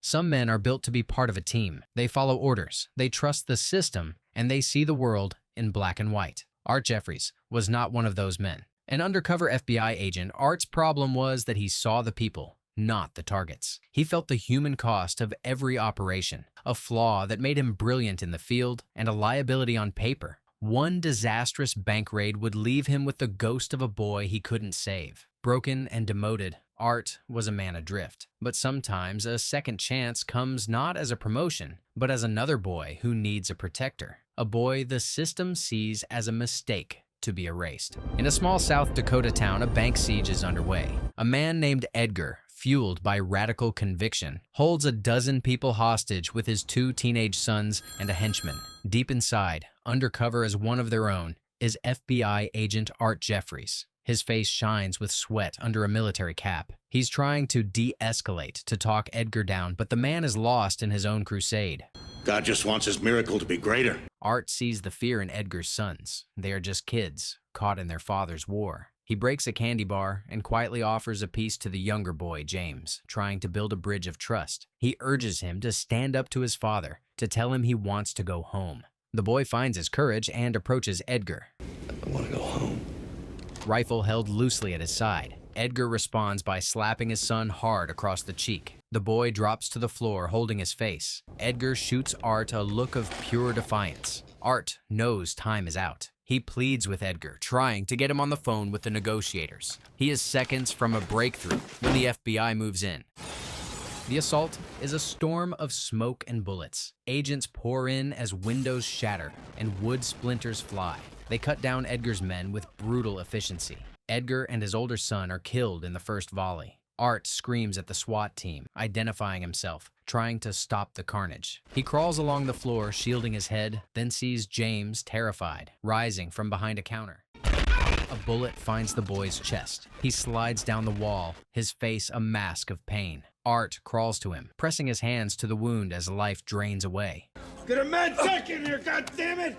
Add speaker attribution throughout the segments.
Speaker 1: Some men are built to be part of a team. They follow orders, they trust the system, and they see the world in black and white. Art Jeffries was not one of those men. An undercover FBI agent, Art's problem was that he saw the people, not the targets. He felt the human cost of every operation, a flaw that made him brilliant in the field and a liability on paper. One disastrous bank raid would leave him with the ghost of a boy he couldn't save. Broken and demoted, Art was a man adrift. But sometimes a second chance comes not as a promotion, but as another boy who needs a protector. A boy the system sees as a mistake to be erased. In a small South Dakota town, a bank siege is underway. A man named Edgar, fueled by radical conviction, holds a dozen people hostage with his 2 teenage sons and a henchman. Deep inside, undercover as one of their own, is FBI agent Art Jeffries. His face shines with sweat under a military cap. He's trying to de-escalate, to talk Edgar down, but the man is lost in his own crusade.
Speaker 2: God just wants his miracle to be greater.
Speaker 1: Art sees the fear in Edgar's sons. They are just kids, caught in their father's war. He breaks a candy bar and quietly offers a piece to the younger boy, James, trying to build a bridge of trust. He urges him to stand up to his father, to tell him he wants to go home. The boy finds his courage and approaches Edgar.
Speaker 3: I want to go home.
Speaker 1: Rifle held loosely at his side. Edgar responds by slapping his son hard across the cheek. The boy drops to the floor, holding his face. Edgar shoots Art a look of pure defiance. Art knows time is out. He pleads with Edgar, trying to get him on the phone with the negotiators. He is seconds from a breakthrough when the FBI moves in. The assault is a storm of smoke and bullets. Agents pour in as windows shatter and wood splinters fly. They cut down Edgar's men with brutal efficiency. Edgar and his older son are killed in the first volley. Art screams at the SWAT team, identifying himself, trying to stop the carnage. He crawls along the floor, shielding his head, then sees James, terrified, rising from behind a counter. A bullet finds the boy's chest. He slides down the wall, his face a mask of pain. Art crawls to him, pressing his hands to the wound as life drains away.
Speaker 2: Get a med tech in here, goddammit!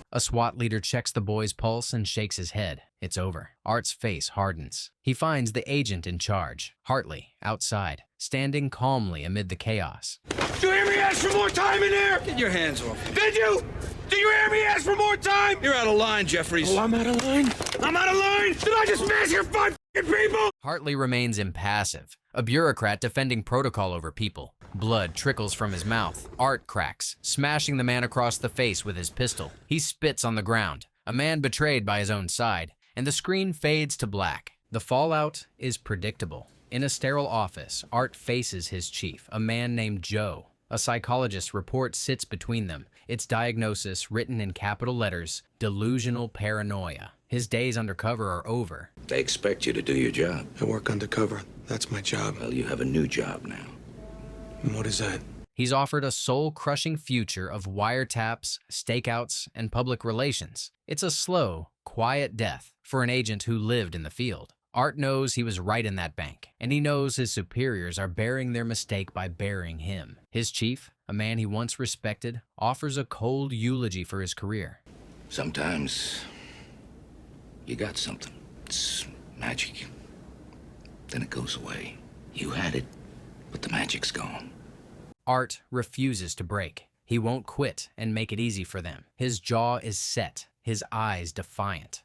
Speaker 1: A SWAT leader checks the boy's pulse and shakes his head. It's over. Art's face hardens. He finds the agent in charge, Hartley, outside, standing calmly amid the chaos.
Speaker 2: Did you hear me ask for more time in there?
Speaker 3: Get your hands off me.
Speaker 2: Did you? Did you hear me ask for more time?
Speaker 3: You're out of line, Jeffries.
Speaker 2: Oh, I'm out of line? I'm out of line? Did I just massacre 5 people?
Speaker 1: Hartley remains impassive, a bureaucrat defending protocol over people. Blood trickles from his mouth. Art cracks, smashing the man across the face with his pistol. He spits on the ground, a man betrayed by his own side, and the screen fades to black. The fallout is predictable. In a sterile office, Art faces his chief, a man named Joe. A psychologist's report sits between them, its diagnosis written in capital letters, delusional paranoia. His days undercover are over.
Speaker 3: They expect you to do your job.
Speaker 4: I work undercover. That's my job.
Speaker 3: Well, you have a new job now.
Speaker 4: And what is that?
Speaker 1: He's offered a soul-crushing future of wiretaps, stakeouts, and public relations. It's a slow, quiet death for an agent who lived in the field. Art knows he was right in that bank, and he knows his superiors are bearing their mistake by burying him. His chief, a man he once respected, offers a cold eulogy for his career.
Speaker 3: Sometimes you got something. It's magic. Then it goes away. You had it, but the magic's gone.
Speaker 1: Art refuses to break. He won't quit and make it easy for them. His jaw is set, his eyes defiant.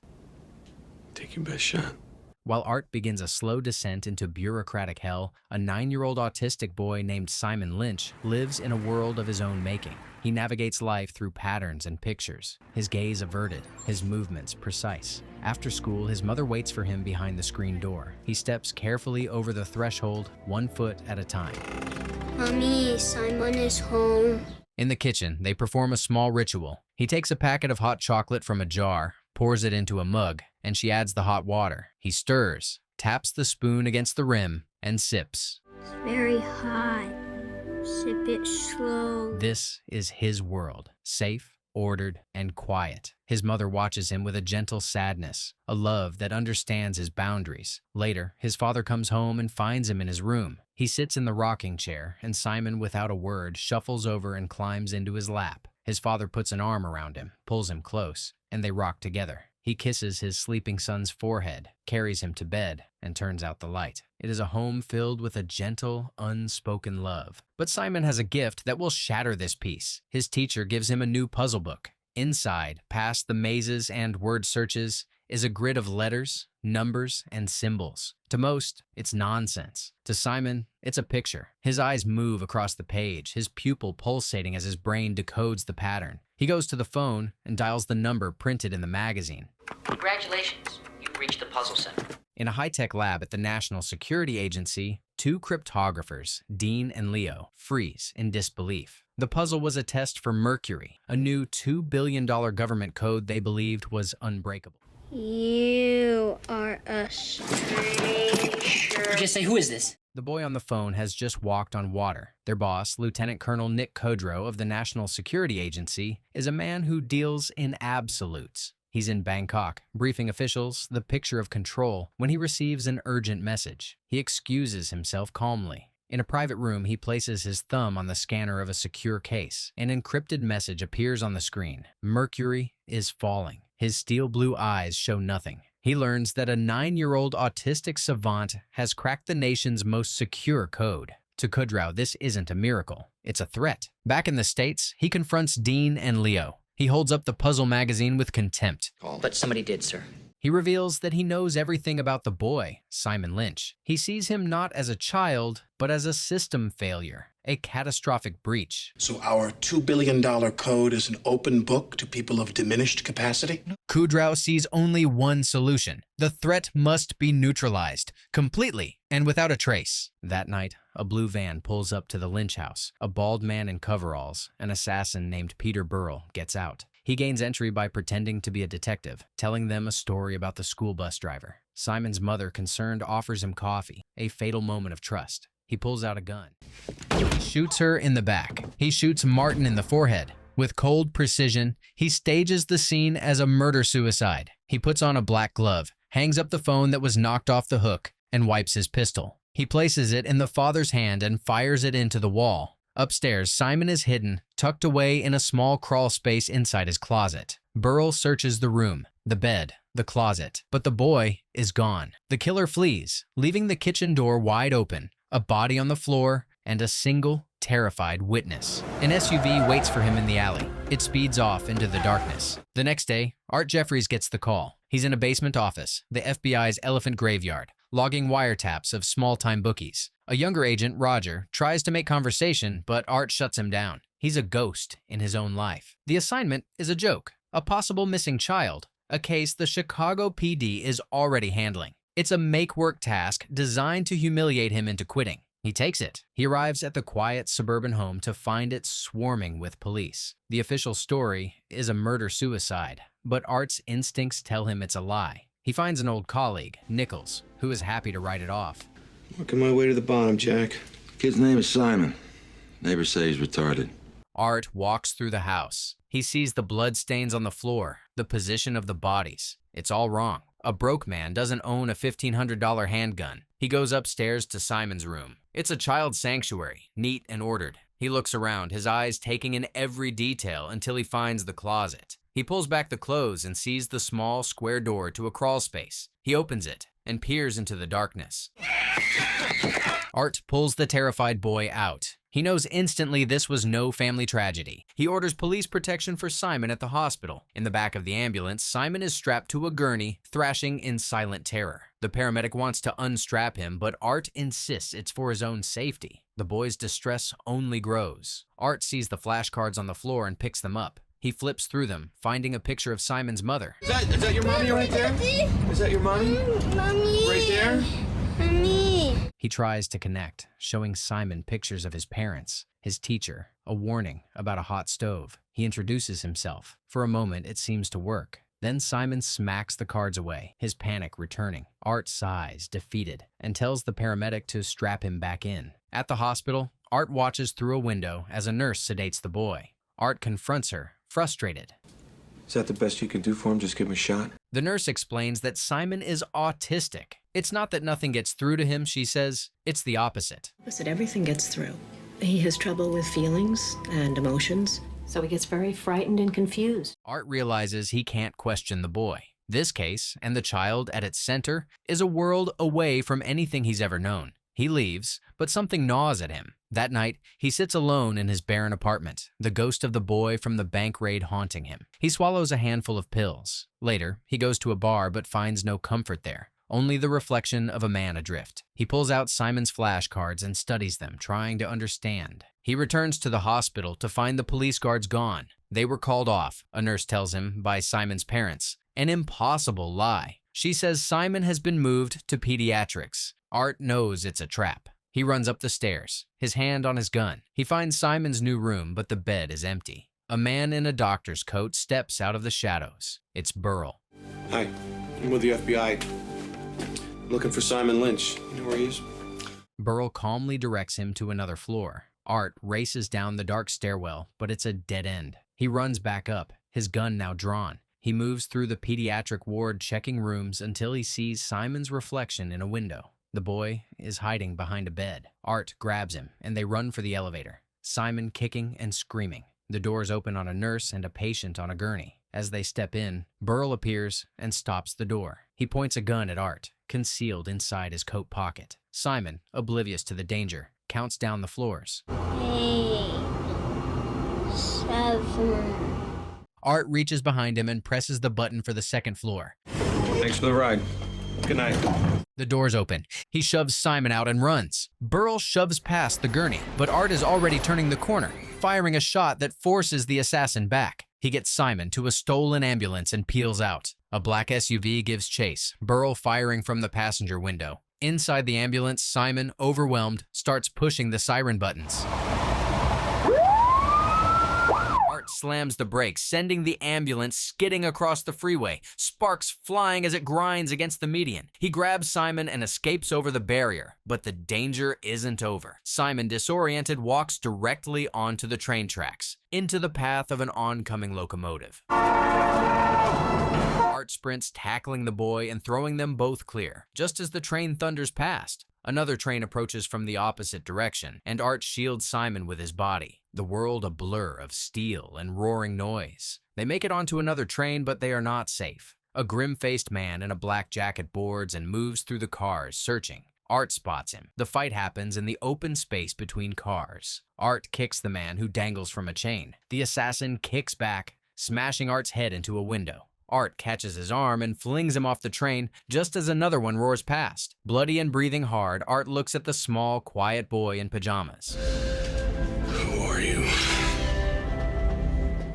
Speaker 4: Take your best shot.
Speaker 1: While Art begins a slow descent into bureaucratic hell, a 9-year-old autistic boy named Simon Lynch lives in a world of his own making. He navigates life through patterns and pictures, his gaze averted, his movements precise. After school, his mother waits for him behind the screen door. He steps carefully over the threshold, 1 foot at a time.
Speaker 5: Mommy, Simon is home.
Speaker 1: In the kitchen, they perform a small ritual. He takes a packet of hot chocolate from a jar, pours it into a mug, and she adds the hot water. He stirs, taps the spoon against the rim, and sips.
Speaker 5: It's very hot. Sip it slow.
Speaker 1: This is his world, safe, ordered, and quiet. His mother watches him with a gentle sadness, a love that understands his boundaries. Later, his father comes home and finds him in his room. He sits in the rocking chair, and Simon, without a word, shuffles over and climbs into his lap. His father puts an arm around him, pulls him close, and they rock together. He kisses his sleeping son's forehead, carries him to bed, and turns out the light. It is a home filled with a gentle, unspoken love. But Simon has a gift that will shatter this peace. His teacher gives him a new puzzle book. Inside, past the mazes and word searches, is a grid of letters, numbers, and symbols. To most, it's nonsense. To Simon, it's a picture. His eyes move across the page, his pupil pulsating as his brain decodes the pattern. He goes to the phone and dials the number printed in the magazine.
Speaker 6: Congratulations, you've reached the puzzle center.
Speaker 1: In a high-tech lab at the National Security Agency, two cryptographers, Dean and Leo, freeze in disbelief. The puzzle was a test for Mercury, a new $2 billion government code they believed was unbreakable.
Speaker 5: You are a stranger.
Speaker 6: Just say, who is this?
Speaker 1: The boy on the phone has just walked on water. Their boss, Lieutenant Colonel Nick Kudro of the National Security Agency, is a man who deals in absolutes. He's in Bangkok, briefing officials the picture of control when he receives an urgent message. He excuses himself calmly. In a private room, he places his thumb on the scanner of a secure case. An encrypted message appears on the screen. Mercury is falling. His steel blue eyes show nothing. He learns that a 9-year-old autistic savant has cracked the nation's most secure code. To Kudro, this isn't a miracle. It's a threat. Back in the States, he confronts Dean and Leo. He holds up the puzzle magazine with contempt.
Speaker 6: But somebody did, sir.
Speaker 1: He reveals that he knows everything about the boy, Simon Lynch. He sees him not as a child, but as a system failure, a catastrophic breach.
Speaker 7: So our $2 billion code is an open book to people of diminished capacity?
Speaker 1: Kudro sees only one solution. The threat must be neutralized, completely and without a trace. That night, a blue van pulls up to the Lynch house. A bald man in coveralls, an assassin named Peter Burrell, gets out. He gains entry by pretending to be a detective, telling them a story about the school bus driver. Simon's mother, concerned, offers him coffee, a fatal moment of trust. He pulls out a gun. He shoots her in the back. He shoots Martin in the forehead. With cold precision, he stages the scene as a murder-suicide. He puts on a black glove, hangs up the phone that was knocked off the hook, and wipes his pistol. He places it in the father's hand and fires it into the wall. Upstairs, Simon is hidden, tucked away in a small crawl space inside his closet. Burrell searches the room, the bed, the closet, but the boy is gone. The killer flees, leaving the kitchen door wide open, a body on the floor, and a single, terrified witness. An SUV waits for him in the alley. It speeds off into the darkness. The next day, Art Jeffries gets the call. He's in a basement office, the FBI's elephant graveyard, logging wiretaps of small-time bookies. A younger agent, Roger, tries to make conversation, but Art shuts him down. He's a ghost in his own life. The assignment is a joke, a possible missing child, a case the Chicago PD is already handling. It's a make-work task designed to humiliate him into quitting. He takes it. He arrives at the quiet suburban home to find it swarming with police. The official story is a murder-suicide, but Art's instincts tell him it's a lie. He finds an old colleague, Nichols, who is happy to write it off.
Speaker 4: Working my way to the bottom, Jack.
Speaker 8: Kid's name is Simon. Neighbors say he's retarded.
Speaker 1: Art walks through the house. He sees the blood stains on the floor, the position of the bodies. It's all wrong. A broke man doesn't own a $1,500 handgun. He goes upstairs to Simon's room. It's a child sanctuary, neat and ordered. He looks around, his eyes taking in every detail until he finds the closet. He pulls back the clothes and sees the small square door to a crawl space. He opens it and peers into the darkness. Art pulls the terrified boy out. He knows instantly this was no family tragedy. He orders police protection for Simon at the hospital. In the back of the ambulance, Simon is strapped to a gurney, thrashing in silent terror. The paramedic wants to unstrap him, but Art insists it's for his own safety. The boy's distress only grows. Art sees the flashcards on the floor and picks them up. He flips through them, finding a picture of Simon's mother.
Speaker 4: Is that your mommy right there? Is that your mommy?
Speaker 5: Mommy.
Speaker 4: Right there?
Speaker 5: Mommy.
Speaker 1: He tries to connect, showing Simon pictures of his parents, his teacher, a warning about a hot stove. He introduces himself. For a moment, it seems to work. Then Simon smacks the cards away, his panic returning. Art sighs, defeated, and tells the paramedic to strap him back in. At the hospital, Art watches through a window as a nurse sedates the boy. Art confronts her, frustrated.
Speaker 4: Is that the best you can do for him? Just give him a shot?
Speaker 1: The nurse explains that Simon is autistic. It's not that nothing gets through to him, she says. It's the opposite.
Speaker 9: Listen, everything gets through. He has trouble with feelings and emotions, so he gets very frightened and confused.
Speaker 1: Art realizes he can't question the boy. This case, and the child at its center, is a world away from anything he's ever known. He leaves, but something gnaws at him. That night, he sits alone in his barren apartment, the ghost of the boy from the bank raid haunting him. He swallows a handful of pills. Later, he goes to a bar but finds no comfort there, only the reflection of a man adrift. He pulls out Simon's flashcards and studies them, trying to understand. He returns to the hospital to find the police guards gone. They were called off, a nurse tells him, by Simon's parents. An impossible lie. She says Simon has been moved to pediatrics. Art knows it's a trap. He runs up the stairs, his hand on his gun. He finds Simon's new room, but the bed is empty. A man in a doctor's coat steps out of the shadows. It's Burl.
Speaker 4: Hi, I'm with the FBI. Looking for Simon Lynch. You know where he is?
Speaker 1: Burl calmly directs him to another floor. Art races down the dark stairwell, but it's a dead end. He runs back up, his gun now drawn. He moves through the pediatric ward, checking rooms until he sees Simon's reflection in a window. The boy is hiding behind a bed. Art grabs him, and they run for the elevator, Simon kicking and screaming. The doors open on a nurse and a patient on a gurney. As they step in, Burl appears and stops the door. He points a gun at Art, concealed inside his coat pocket. Simon, oblivious to the danger, counts down the floors.
Speaker 5: 8, 7.
Speaker 1: Art reaches behind him and presses the button for the second floor.
Speaker 4: Thanks for the ride. Good night.
Speaker 1: The doors open. He shoves Simon out and runs. Burl shoves past the gurney, but Art is already turning the corner, firing a shot that forces the assassin back. He gets Simon to a stolen ambulance and peels out. A black SUV gives chase, Burl firing from the passenger window. Inside the ambulance, Simon, overwhelmed, starts pushing the siren buttons. Art slams the brakes, sending the ambulance skidding across the freeway, sparks flying as it grinds against the median. He grabs Simon and escapes over the barrier, but the danger isn't over. Simon, disoriented, walks directly onto the train tracks, into the path of an oncoming locomotive. Art sprints, tackling the boy and throwing them both clear. Just as the train thunders past, another train approaches from the opposite direction, and Art shields Simon with his body. The world a blur of steel and roaring noise. They make it onto another train, but they are not safe. A grim-faced man in a black jacket boards and moves through the cars, searching. Art spots him. The fight happens in the open space between cars. Art kicks the man, who dangles from a chain. The assassin kicks back, smashing Art's head into a window. Art catches his arm and flings him off the train just as another one roars past. Bloody and breathing hard, Art looks at the small, quiet boy in pajamas.
Speaker 3: Who are you?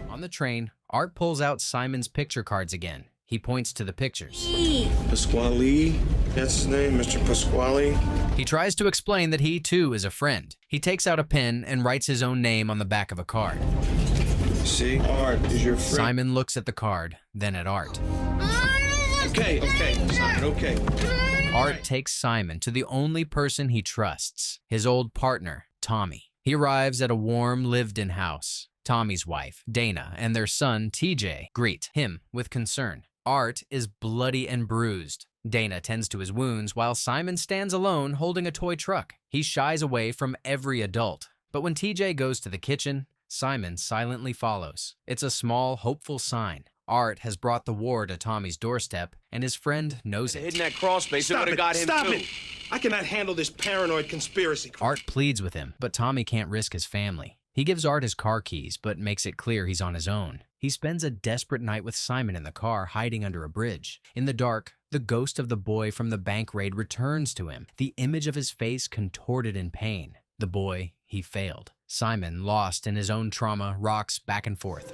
Speaker 1: On the train, Art pulls out Simon's picture cards again. He points to the pictures.
Speaker 4: Pasquale? That's his name, Mr. Pasquale?
Speaker 1: He tries to explain that he, too, is a friend. He takes out a pen and writes his own name on the back of a card.
Speaker 4: See? Art is your friend.
Speaker 1: Simon looks at the card, then at Art.
Speaker 4: Okay, Simon, okay.
Speaker 1: Art takes Simon to the only person he trusts, his old partner, Tommy. He arrives at a warm, lived-in house. Tommy's wife, Dana, and their son, TJ, greet him with concern. Art is bloody and bruised. Dana tends to his wounds while Simon stands alone holding a toy truck. He shies away from every adult. But when TJ goes to the kitchen, Simon silently follows. It's a small, hopeful sign. Art has brought the war to Tommy's doorstep, and his friend knows it.
Speaker 2: Hidden that crawl space, it would have got him
Speaker 7: Stop
Speaker 2: too.
Speaker 7: it! I cannot handle this paranoid conspiracy.
Speaker 1: Art pleads with him, but Tommy can't risk his family. He gives Art his car keys, but makes it clear he's on his own. He spends a desperate night with Simon in the car, hiding under a bridge. In the dark, the ghost of the boy from the bank raid returns to him, the image of his face contorted in pain. The boy, he failed. Simon, lost in his own trauma, rocks back and forth.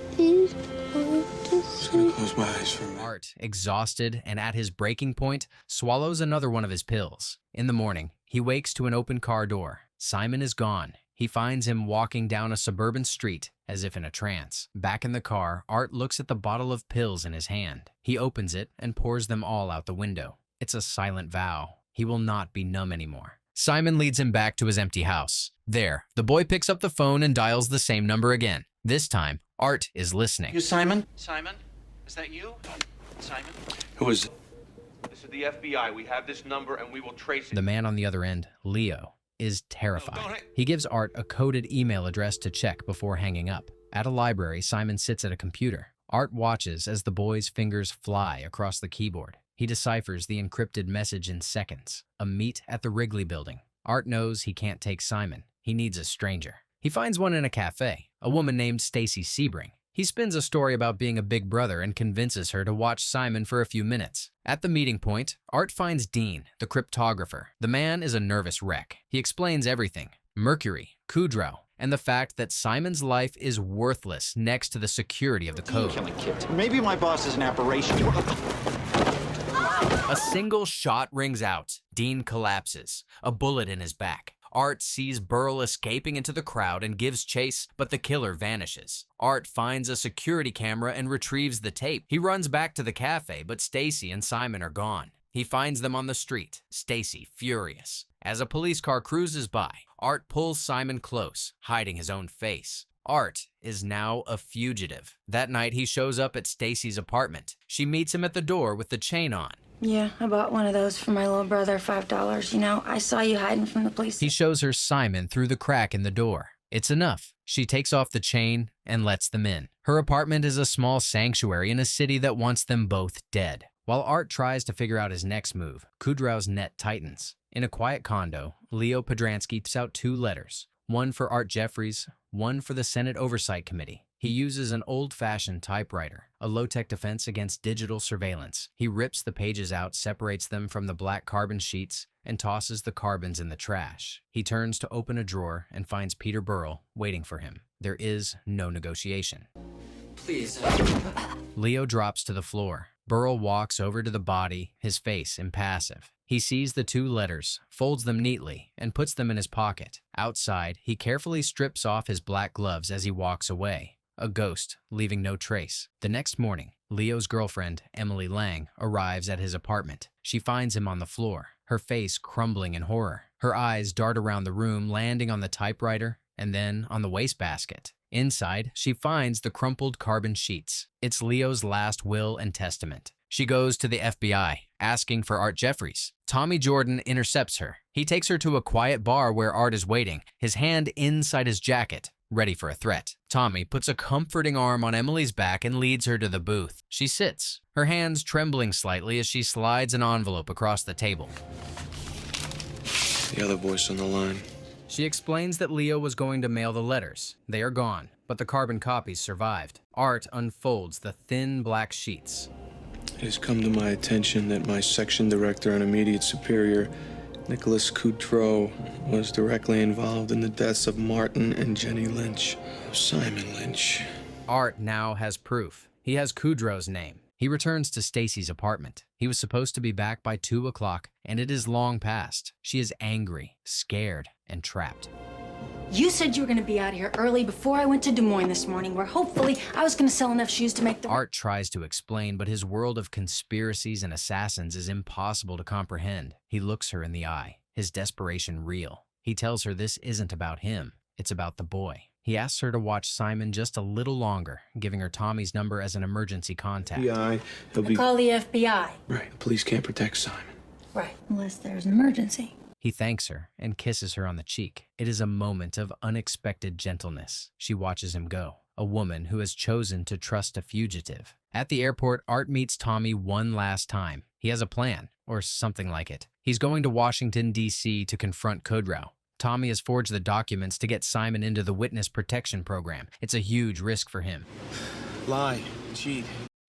Speaker 4: Just gonna close my eyes for a minute.
Speaker 1: Art, exhausted and at his breaking point, swallows another one of his pills. In the morning, he wakes to an open car door. Simon is gone. He finds him walking down a suburban street, as if in a trance. Back in the car, Art looks at the bottle of pills in his hand. He opens it and pours them all out the window. It's a silent vow. He will not be numb anymore. Simon leads him back to his empty house. There, the boy picks up the phone and dials the same number again. This time, Art is listening.
Speaker 3: You, Simon?
Speaker 10: Simon? Is that you? Simon?
Speaker 4: Who is it?
Speaker 2: This is the FBI. We have this number and we will trace it.
Speaker 1: The man on the other end, Leo, is terrified. He gives Art a coded email address to check before hanging up. At a library, Simon sits at a computer. Art watches as the boy's fingers fly across the keyboard. He deciphers the encrypted message in seconds. A meet at the Wrigley building. Art knows he can't take Simon. He needs a stranger. He finds one in a cafe, a woman named Stacy Sebring. He spins a story about being a big brother and convinces her to watch Simon for a few minutes. At the meeting point, Art finds Dean, the cryptographer. The man is a nervous wreck. He explains everything: Mercury, Kudro, and the fact that Simon's life is worthless next to the security of the code.
Speaker 10: Maybe my boss is an aberration.
Speaker 1: A single shot rings out. Dean collapses, a bullet in his back. Art sees Burl escaping into the crowd and gives chase, but the killer vanishes. Art finds a security camera and retrieves the tape. He runs back to the cafe, but Stacy and Simon are gone. He finds them on the street, Stacy furious. As a police car cruises by, Art pulls Simon close, hiding his own face. Art is now a fugitive. That night, he shows up at Stacy's apartment. She meets him at the door with the chain on.
Speaker 11: Yeah, I bought one of those for my little brother, $5. You know, I saw you hiding from the police.
Speaker 1: He shows her Simon through the crack in the door. It's enough. She takes off the chain and lets them in. Her apartment is a small sanctuary in a city that wants them both dead. While Art tries to figure out his next move, Kudrow's net tightens. In a quiet condo, Leo Podransky types out 2 letters, one for Art Jeffries, one for the Senate Oversight Committee. He uses an old-fashioned typewriter, a low-tech defense against digital surveillance. He rips the pages out, separates them from the black carbon sheets, and tosses the carbons in the trash. He turns to open a drawer and finds Peter Burl waiting for him. There is no negotiation.
Speaker 6: Please.
Speaker 1: Leo drops to the floor. Burl walks over to the body, his face impassive. He sees the 2 letters, folds them neatly, and puts them in his pocket. Outside, he carefully strips off his black gloves as he walks away. A ghost, leaving no trace. The next morning, Leo's girlfriend, Emily Lang, arrives at his apartment. She finds him on the floor, her face crumbling in horror. Her eyes dart around the room, landing on the typewriter and then on the wastebasket. Inside, she finds the crumpled carbon sheets. It's Leo's last will and testament. She goes to the FBI, asking for Art Jeffries. Tommy Jordan intercepts her. He takes her to a quiet bar where Art is waiting, his hand inside his jacket, ready for a threat. Tommy puts a comforting arm on Emily's back and leads her to the booth. She sits, her hands trembling slightly as she slides an envelope across the table.
Speaker 4: The other voice on the line.
Speaker 1: She explains that Leo was going to mail the letters. They are gone, but the carbon copies survived. Art unfolds the thin black sheets.
Speaker 4: It has come to my attention that my section director and immediate superior, Nicholas Kudro, was directly involved in the deaths of Martin and Jenny Lynch. Simon Lynch.
Speaker 1: Art now has proof. He has Kudro's name. He returns to Stacy's apartment. He was supposed to be back by 2 o'clock, and it is long past. She is angry, scared, and trapped.
Speaker 11: You said you were going to be out of here early before I went to Des Moines this morning, where hopefully I was going to sell enough shoes to make the...
Speaker 1: Art tries to explain, but his world of conspiracies and assassins is impossible to comprehend. He looks her in the eye, his desperation real. He tells her this isn't about him, it's about the boy. He asks her to watch Simon just a little longer, giving her Tommy's number as an emergency contact.
Speaker 4: FBI, he'll be...
Speaker 11: Call the FBI.
Speaker 4: Right, the police can't protect Simon.
Speaker 11: Right, unless there's an emergency.
Speaker 1: He thanks her and kisses her on the cheek. It is a moment of unexpected gentleness. She watches him go, a woman who has chosen to trust a fugitive. At the airport, Art meets Tommy one last time. He has a plan, or something like it. He's going to Washington, D.C. to confront Kudro. Tommy has forged the documents to get Simon into the witness protection program. It's a huge risk for him.
Speaker 4: Lie, cheat,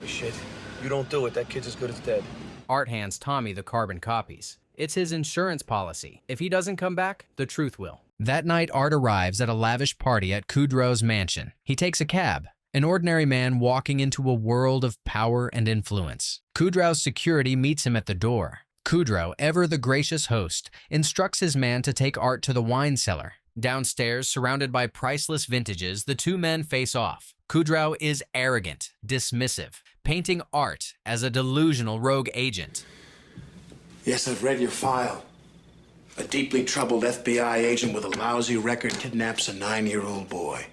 Speaker 4: shit. You don't do it, that kid's as good as dead.
Speaker 1: Art hands Tommy the carbon copies. It's his insurance policy. If he doesn't come back, the truth will. That night, Art arrives at a lavish party at Kudro's mansion. He takes a cab, an ordinary man walking into a world of power and influence. Kudro's security meets him at the door. Kudro, ever the gracious host, instructs his man to take Art to the wine cellar. Downstairs, surrounded by priceless vintages, the 2 men face off. Kudro is arrogant, dismissive, painting Art as a delusional rogue agent.
Speaker 7: Yes, I've read your file. A deeply troubled FBI agent with a lousy record kidnaps a 9-year-old boy.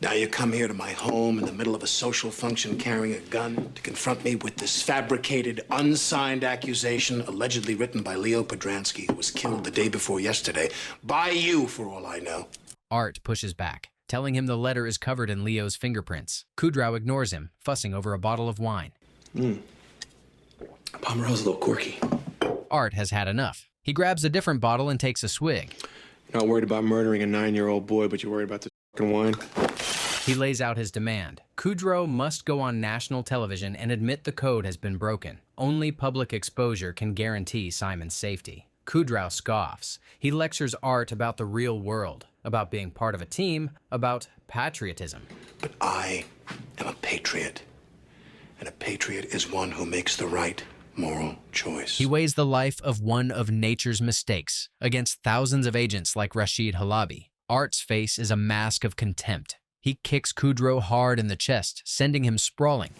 Speaker 7: Now you come here to my home in the middle of a social function carrying a gun to confront me with this fabricated, unsigned accusation allegedly written by Leo Podransky, who was killed the day before yesterday. By you, for all I know.
Speaker 1: Art pushes back. telling him the letter is covered in Leo's fingerprints. Kudro ignores him, fussing over a bottle of wine.
Speaker 4: Pomeroy's a little quirky.
Speaker 1: Art has had enough. He grabs a different bottle and takes a swig.
Speaker 4: You're not worried about murdering a 9-year-old boy, but you're worried about this fucking wine?
Speaker 1: He lays out his demand. Kudro must go on national television and admit the code has been broken. Only public exposure can guarantee Simon's safety. Kudro scoffs. He lectures Art about the real world, about being part of a team, about patriotism.
Speaker 7: But I am a patriot. And a patriot is one who makes the right moral choice.
Speaker 1: He weighs the life of one of nature's mistakes against thousands of agents like Rashid Halabi. Art's face is a mask of contempt. He kicks Kudro hard in the chest, sending him sprawling.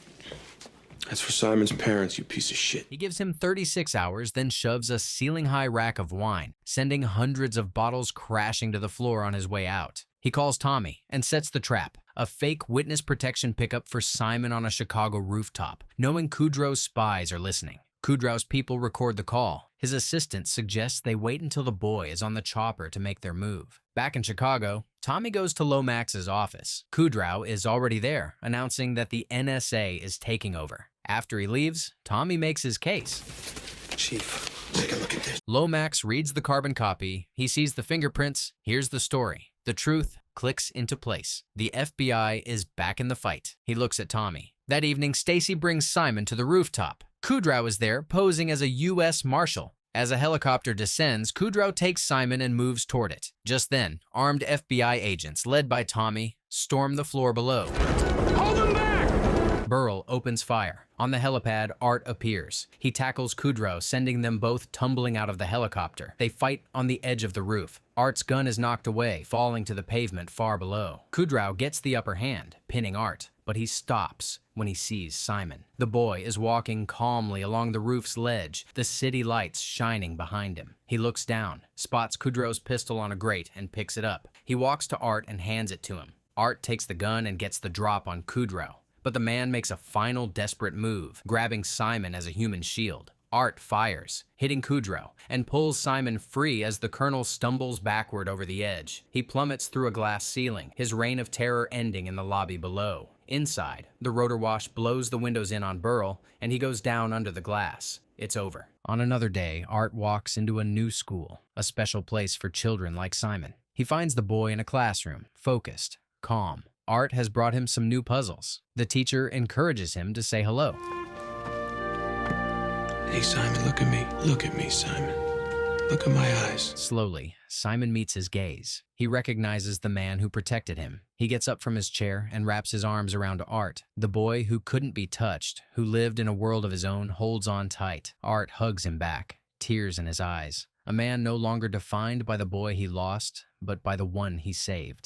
Speaker 4: That's for Simon's parents, you piece of shit.
Speaker 1: He gives him 36 hours, then shoves a ceiling-high rack of wine, sending hundreds of bottles crashing to the floor on his way out. He calls Tommy and sets the trap, a fake witness protection pickup for Simon on a Chicago rooftop, knowing Kudro's spies are listening. Kudro's people record the call. His assistant suggests they wait until the boy is on the chopper to make their move. Back in Chicago, Tommy goes to Lomax's office. Kudro is already there, announcing that the NSA is taking over. After he leaves, Tommy makes his case.
Speaker 4: Chief, take a look at this.
Speaker 1: Lomax reads the carbon copy. He sees the fingerprints. Here's the story. The truth clicks into place. The FBI is back in the fight. He looks at Tommy. That evening, Stacy brings Simon to the rooftop. Kudro is there, posing as a U.S. Marshal. As a helicopter descends, Kudro takes Simon and moves toward it. Just then, armed FBI agents, led by Tommy, storm the floor below.
Speaker 2: Hold him back!
Speaker 1: Burl opens fire. On the helipad, Art appears. He tackles Kudro, sending them both tumbling out of the helicopter. They fight on the edge of the roof. Art's gun is knocked away, falling to the pavement far below. Kudro gets the upper hand, pinning Art, but he stops when he sees Simon. The boy is walking calmly along the roof's ledge, the city lights shining behind him. He looks down, spots Kudro's pistol on a grate, and picks it up. He walks to Art and hands it to him. Art takes the gun and gets the drop on Kudro. But the man makes a final desperate move, grabbing Simon as a human shield. Art fires, hitting Kudro, and pulls Simon free as the colonel stumbles backward over the edge. He plummets through a glass ceiling, his reign of terror ending in the lobby below. Inside, the rotor wash blows the windows in on Burl, and he goes down under the glass. It's over. On another day, Art walks into a new school, a special place for children like Simon. He finds the boy in a classroom, focused, calm. Art has brought him some new puzzles. The teacher encourages him to say hello.
Speaker 4: Hey, Simon, look at me. Look at me, Simon. Look at my eyes.
Speaker 1: Slowly, Simon meets his gaze. He recognizes the man who protected him. He gets up from his chair and wraps his arms around Art. The boy who couldn't be touched, who lived in a world of his own, holds on tight. Art hugs him back, tears in his eyes. A man no longer defined by the boy he lost, but by the one he saved.